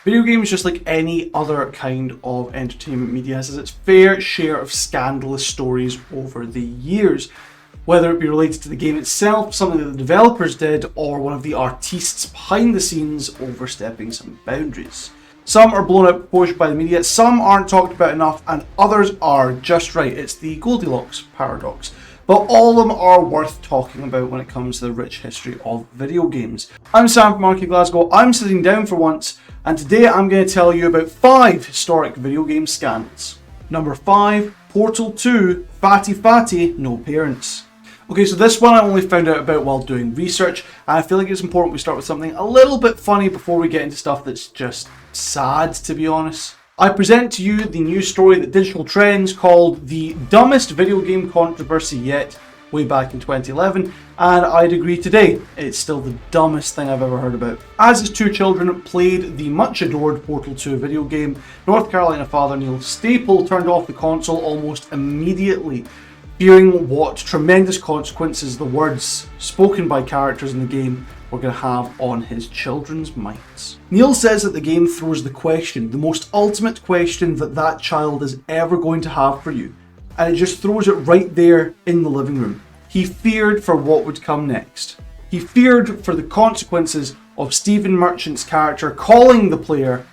Video games, just like any other kind of entertainment media, has its fair share of scandalous stories over the years, whether it be related to the game itself, something that the developers did, or one of the artists behind the scenes overstepping some boundaries. Some are blown out of proportion by the media, some aren't talked about enough, and others are just right. It's the Goldilocks paradox. But all of them are worth talking about when it comes to the rich history of video games. I'm Sam from RCADE Glasgow, I'm sitting down for once, and today I'm going to tell you about 5 historic video game scandals. Number 5, Portal 2, Fatty, no parents. Okay, so this one I only found out about while doing research, and I feel like it's important we start with something a little bit funny before we get into stuff that's just sad, to be honest. I present to you the news story that Digital Trends called the dumbest video game controversy yet, way back in 2011, and I'd agree today, it's still the dumbest thing I've ever heard about. As his 2 children played the much adored Portal 2 video game, North Carolina father Neil Staple turned off the console almost immediately, fearing what tremendous consequences the words spoken by characters in the game were going to have on his children's minds. Neil says that the game throws the question, the most ultimate question that child is ever going to have for you, and it just throws it right there in the living room. He feared for what would come next. He feared for the consequences of Stephen Merchant's character calling the player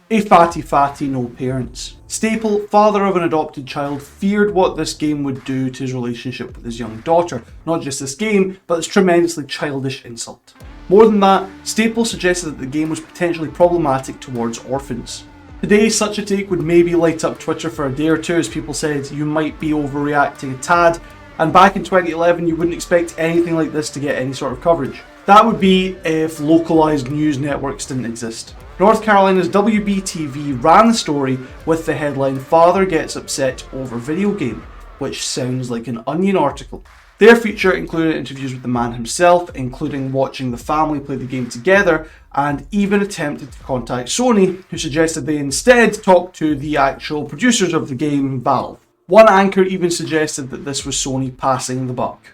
a fatty, no parents. Staple, father of an adopted child, feared what this game would do to his relationship with his young daughter. Not just this game, but this tremendously childish insult. More than that, Staple suggested that the game was potentially problematic towards orphans. Today, such a take would maybe light up Twitter for a day or two as people said you might be overreacting a tad, and back in 2011 you wouldn't expect anything like this to get any sort of coverage. That would be if localised news networks didn't exist. North Carolina's WBTV ran the story with the headline "Father Gets Upset Over Video Game," which sounds like an Onion article. Their feature included interviews with the man himself, including watching the family play the game together, and even attempted to contact Sony, who suggested they instead talk to the actual producers of the game, Valve. One anchor even suggested that this was Sony passing the buck.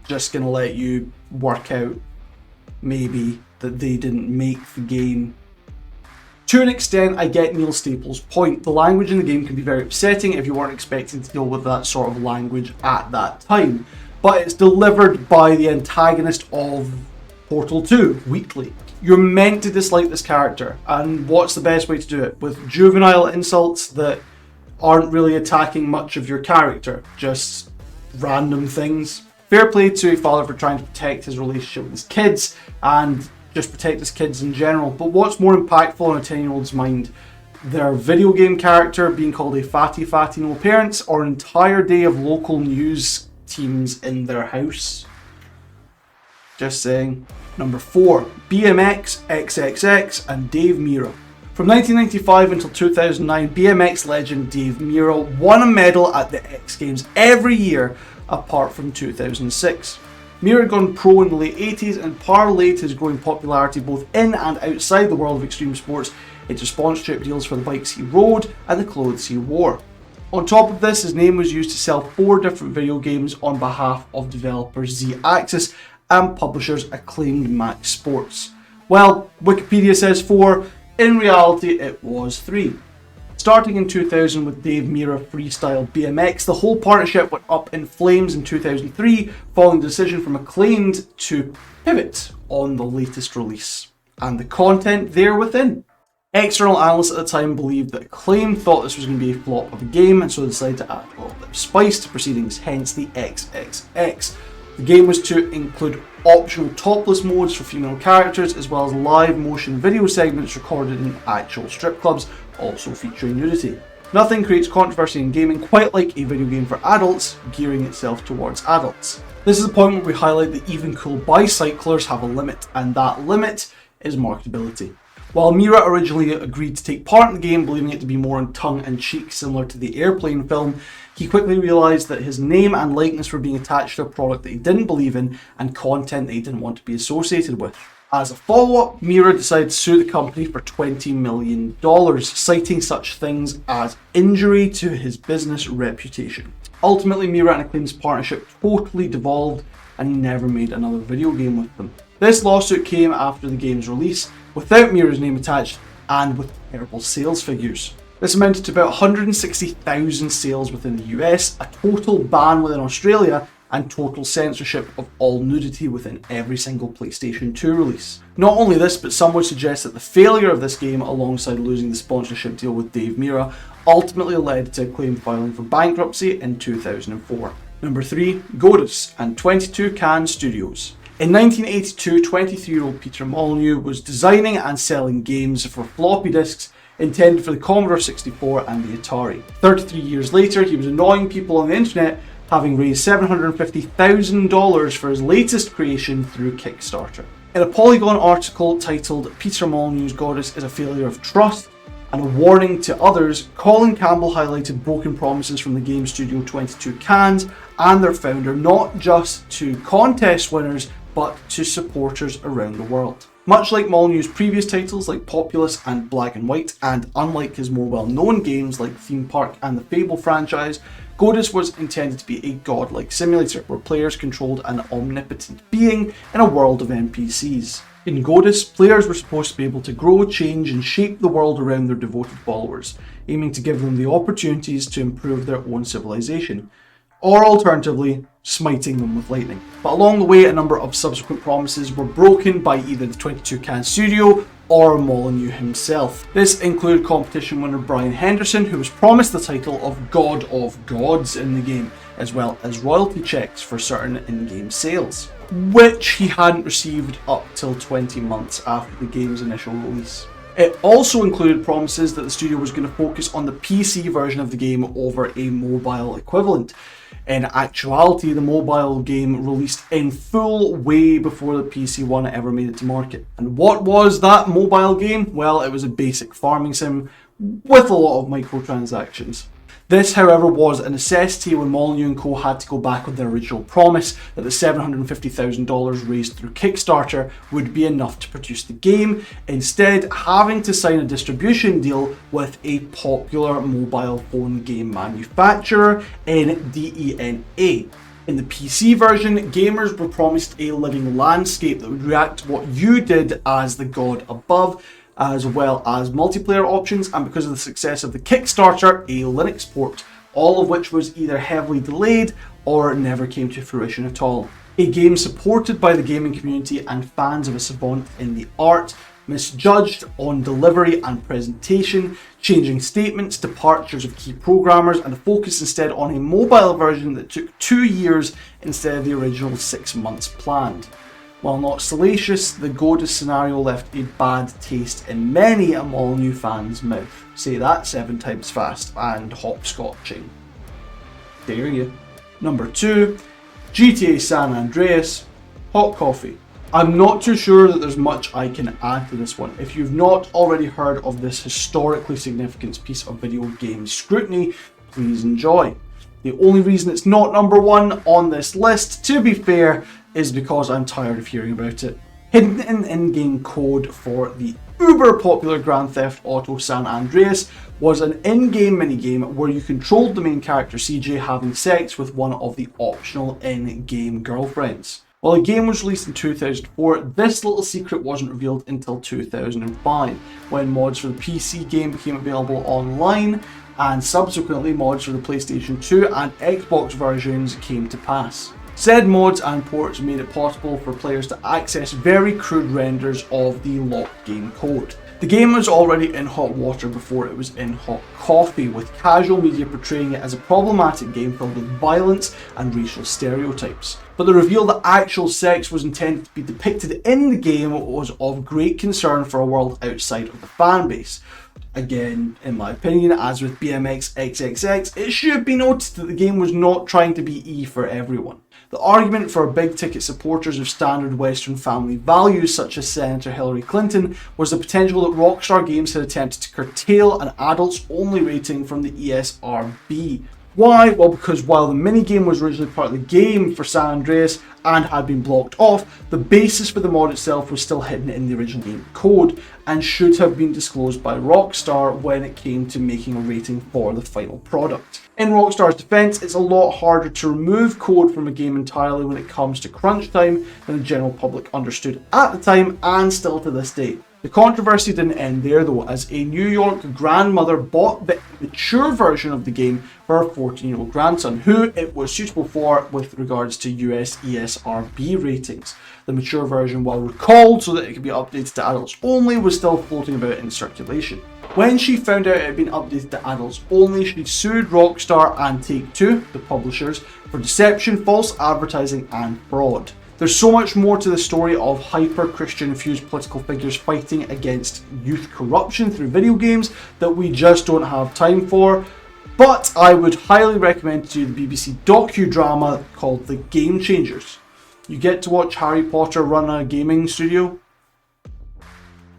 Just gonna let you work out, maybe, that they didn't make the game. To an extent, I get Neil Staple's point. The language in the game can be very upsetting if you weren't expecting to deal with that sort of language at that time. But it's delivered by the antagonist of Portal 2, Wheatley. You're meant to dislike this character, and what's the best way to do it? With juvenile insults that aren't really attacking much of your character, just random things. Fair play to a father for trying to protect his relationship with his kids, and just protect his kids in general. But what's more impactful on a 10-year-old's mind? Their video game character being called a fatty, no parents, or an entire day of local news teams in their house? Just saying. Number 4, BMX, XXX, and Dave Mirra. From 1995 until 2009, BMX legend Dave Mirra won a medal at the X Games every year apart from 2006. Mirra had gone pro in the late 80s and parlayed his growing popularity both in and outside the world of extreme sports into sponsorship deals for the bikes he rode and the clothes he wore. On top of this, his name was used to sell 4 different video games on behalf of developers Z-Axis and publishers acclaimed Max Sports. Well, Wikipedia says 4, in reality it was 3. Starting in 2000 with Dave Mirra Freestyle BMX, the whole partnership went up in flames in 2003 following the decision from Acclaimed to pivot on the latest release and the content there within. External analysts at the time believed that Acclaim thought this was going to be a flop of a game and so they decided to add a little bit of spice to proceedings, hence the XXX. The game was to include optional topless modes for female characters as well as live motion video segments recorded in actual strip clubs, also featuring nudity. Nothing creates controversy in gaming quite like a video game for adults gearing itself towards adults. This is the point where we highlight that even cool bicyclers have a limit, and that limit is marketability. While Mirra originally agreed to take part in the game, believing it to be more in tongue-in-cheek similar to the Airplane film, he quickly realised that his name and likeness were being attached to a product that he didn't believe in and content that he didn't want to be associated with. As a follow-up, Mirra decided to sue the company for $20 million, citing such things as injury to his business reputation. Ultimately, Mirra and Acclaim's partnership totally devolved and he never made another video game with them. This lawsuit came after the game's release, without Mirra's name attached, and with terrible sales figures. This amounted to about 160,000 sales within the US, a total ban within Australia, and total censorship of all nudity within every single PlayStation 2 release. Not only this, but some would suggest that the failure of this game, alongside losing the sponsorship deal with Dave Mirra, ultimately led to a claim filing for bankruptcy in 2004. Number 3, Godus and 22 Can Studios. In 1982, 23-year-old Peter Molyneux was designing and selling games for floppy disks intended for the Commodore 64 and the Atari. 33 years later, he was annoying people on the internet, having raised $750,000 for his latest creation through Kickstarter. In a Polygon article titled "Peter Molyneux's Godus is a Failure of Trust and a Warning to Others," Colin Campbell highlighted broken promises from the game studio 22 Cans and their founder, not just to contest winners, but to supporters around the world. Much like Molyneux's previous titles like Populous and Black and White, and unlike his more well-known games like Theme Park and the Fable franchise, Godus was intended to be a godlike simulator where players controlled an omnipotent being in a world of NPCs. In Godus, players were supposed to be able to grow, change, and shape the world around their devoted followers, aiming to give them the opportunities to improve their own civilization, or alternatively, smiting them with lightning. But along the way, a number of subsequent promises were broken by either the 22 Can studio or Molyneux himself. This included competition winner Brian Henderson, who was promised the title of God of Gods in the game, as well as royalty checks for certain in-game sales, which he hadn't received up till 20 months after the game's initial release. It also included promises that the studio was going to focus on the PC version of the game over a mobile equivalent. In actuality, the mobile game released in full way before the PC one ever made it to market. And what was that mobile game? Well, it was a basic farming sim with a lot of microtransactions. This, however, was a necessity when Molyneux & Co. had to go back on their original promise that the $750,000 raised through Kickstarter would be enough to produce the game, instead having to sign a distribution deal with a popular mobile phone game manufacturer in DENA. In the PC version, gamers were promised a living landscape that would react to what you did as the god above, as well as multiplayer options, and because of the success of the Kickstarter, a Linux port, all of which was either heavily delayed or never came to fruition at all. A game supported by the gaming community and fans of a savant in the art, misjudged on delivery and presentation, changing statements, departures of key programmers, and a focus instead on a mobile version that took 2 years instead of the original 6 months planned. While not salacious, the Godus scenario left a bad taste in many a Molyneux fan's mouth. Say that 7 times fast and hopscotching. Dare you. Number 2, GTA San Andreas, Hot Coffee. I'm not too sure that there's much I can add to this one. If you've not already heard of this historically significant piece of video game scrutiny, please enjoy. The only reason it's not number 1 on this list, to be fair, is because I'm tired of hearing about it. Hidden in in-game code for the uber popular Grand Theft Auto San Andreas was an in-game minigame where you controlled the main character CJ having sex with one of the optional in-game girlfriends. While the game was released in 2004, this little secret wasn't revealed until 2005, when mods for the PC game became available online, and subsequently mods for the PlayStation 2 and Xbox versions came to pass. Said mods and ports made it possible for players to access very crude renders of the locked game code. The game was already in hot water before it was in hot coffee, with casual media portraying it as a problematic game filled with violence and racial stereotypes. But the reveal that actual sex was intended to be depicted in the game was of great concern for a world outside of the fanbase. Again, in my opinion, as with BMX XXX, it should be noted that the game was not trying to be E for everyone. The argument for big ticket supporters of standard Western family values such as Senator Hillary Clinton was the potential that Rockstar Games had attempted to curtail an adults only rating from the ESRB. Why? Well, because while the minigame was originally part of the game for San Andreas and had been blocked off, the basis for the mod itself was still hidden in the original game code and should have been disclosed by Rockstar when it came to making a rating for the final product. In Rockstar's defense, it's a lot harder to remove code from a game entirely when it comes to crunch time than the general public understood at the time and still to this day. The controversy didn't end there though, as a New York grandmother bought the mature version of the game for her 14-year-old grandson, who it was suitable for with regards to US ESRB ratings. The mature version, while recalled so that it could be updated to adults only, was still floating about in circulation. When she found out it had been updated to adults only, she sued Rockstar and Take-Two, the publishers, for deception, false advertising and fraud. There's so much more to the story of hyper-Christian infused political figures fighting against youth corruption through video games that we just don't have time for, but I would highly recommend to you the BBC docudrama called The Game Changers. You get to watch Harry Potter run a gaming studio.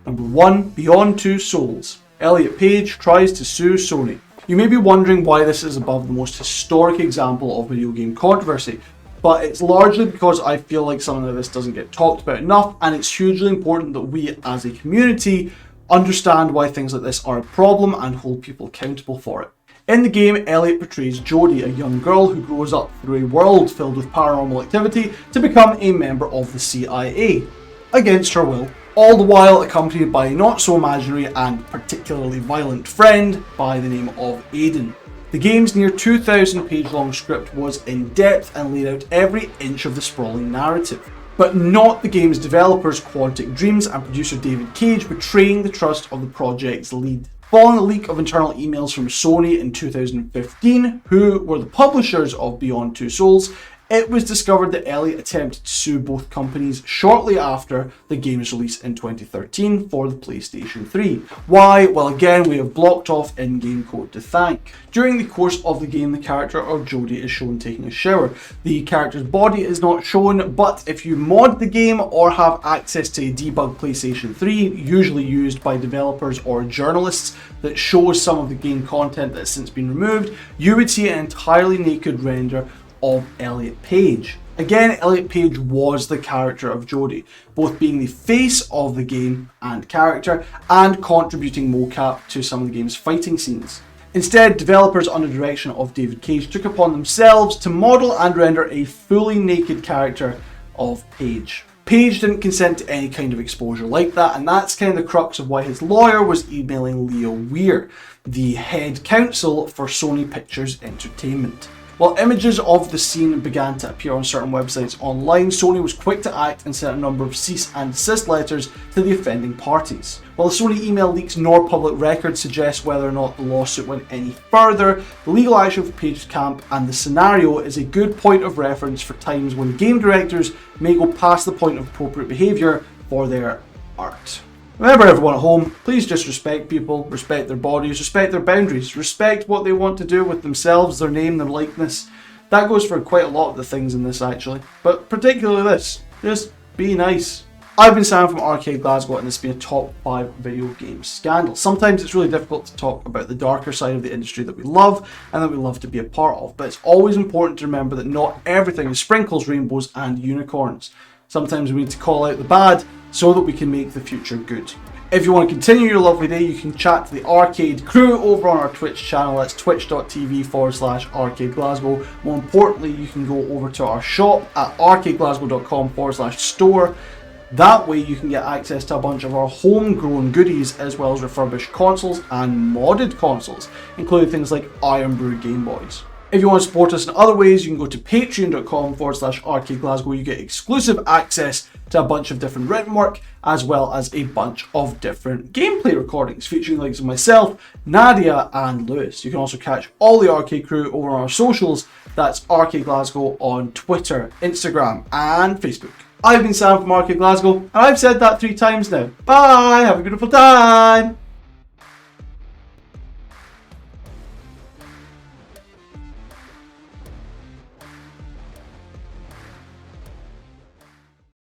Number 1, Beyond Two Souls. Elliot Page tries to sue Sony. You may be wondering why this is above the most historic example of video game controversy, but it's largely because I feel like something like this doesn't get talked about enough, and it's hugely important that we as a community understand why things like this are a problem and hold people accountable for it. In the game, Elliot portrays Jodie, a young girl who grows up through a world filled with paranormal activity to become a member of the CIA, against her will, all the while accompanied by a not-so-imaginary and particularly violent friend by the name of Aiden. The game's near 2,000 page long script was in-depth and laid out every inch of the sprawling narrative, but not the game's developers Quantic Dreams and producer David Cage betraying the trust of the project's lead. Following a leak of internal emails from Sony in 2015, who were the publishers of Beyond Two Souls, it was discovered that Elliot attempted to sue both companies shortly after the game's release in 2013 for the PlayStation 3. Why? Well, again, we have blocked off in-game code to thank. During the course of the game, the character of Jodie is shown taking a shower. The character's body is not shown, but if you mod the game or have access to a debugged PlayStation 3, usually used by developers or journalists, that shows some of the game content that has since been removed, you would see an entirely naked render of Elliot Page. Again, Elliot Page was the character of Jodie, both being the face of the game and character, and contributing mocap to some of the game's fighting scenes. Instead, developers under the direction of David Cage took upon themselves to model and render a fully naked character of Page. Page didn't consent to any kind of exposure like that, and that's kind of the crux of why his lawyer was emailing Leo Weir, the head counsel for Sony Pictures Entertainment. While images of the scene began to appear on certain websites online, Sony was quick to act and sent a number of cease and desist letters to the offending parties. While the Sony email leaks nor public records suggest whether or not the lawsuit went any further, the legal action for Page's camp and the scenario is a good point of reference for times when game directors may go past the point of appropriate behaviour for their art. Remember, everyone at home, please just respect people, respect their bodies, respect their boundaries, respect what they want to do with themselves, their name, their likeness. That goes for quite a lot of the things in this actually, but particularly this. Just be nice. I've been Sam from R-CADE Glasgow, and this has been a top 5 video game scandal. Sometimes it's really difficult to talk about the darker side of the industry that we love and that we love to be a part of, but it's always important to remember that not everything is sprinkles, rainbows and unicorns. Sometimes we need to call out the bad so that we can make the future good. If you want to continue your lovely day, you can chat to the R-CADE crew over on our Twitch channel. That's twitch.tv/R-CADE Glasgow. More importantly, you can go over to our shop at arcadeglasgow.com/store. That way you can get access to a bunch of our homegrown goodies, as well as refurbished consoles and modded consoles, including things like Iron Brew Game Boys. If you want to support us in other ways, you can go to patreon.com/R-CADE Glasgow. You get exclusive access to a bunch of different written work, as well as a bunch of different gameplay recordings featuring likes of myself, Nadia and Lewis. You can also catch all the R-CADE crew over on our socials. That's R-CADE Glasgow on Twitter, Instagram and Facebook. I've been Sam from R-CADE Glasgow, and I've said that 3 times now. Bye, have a beautiful time!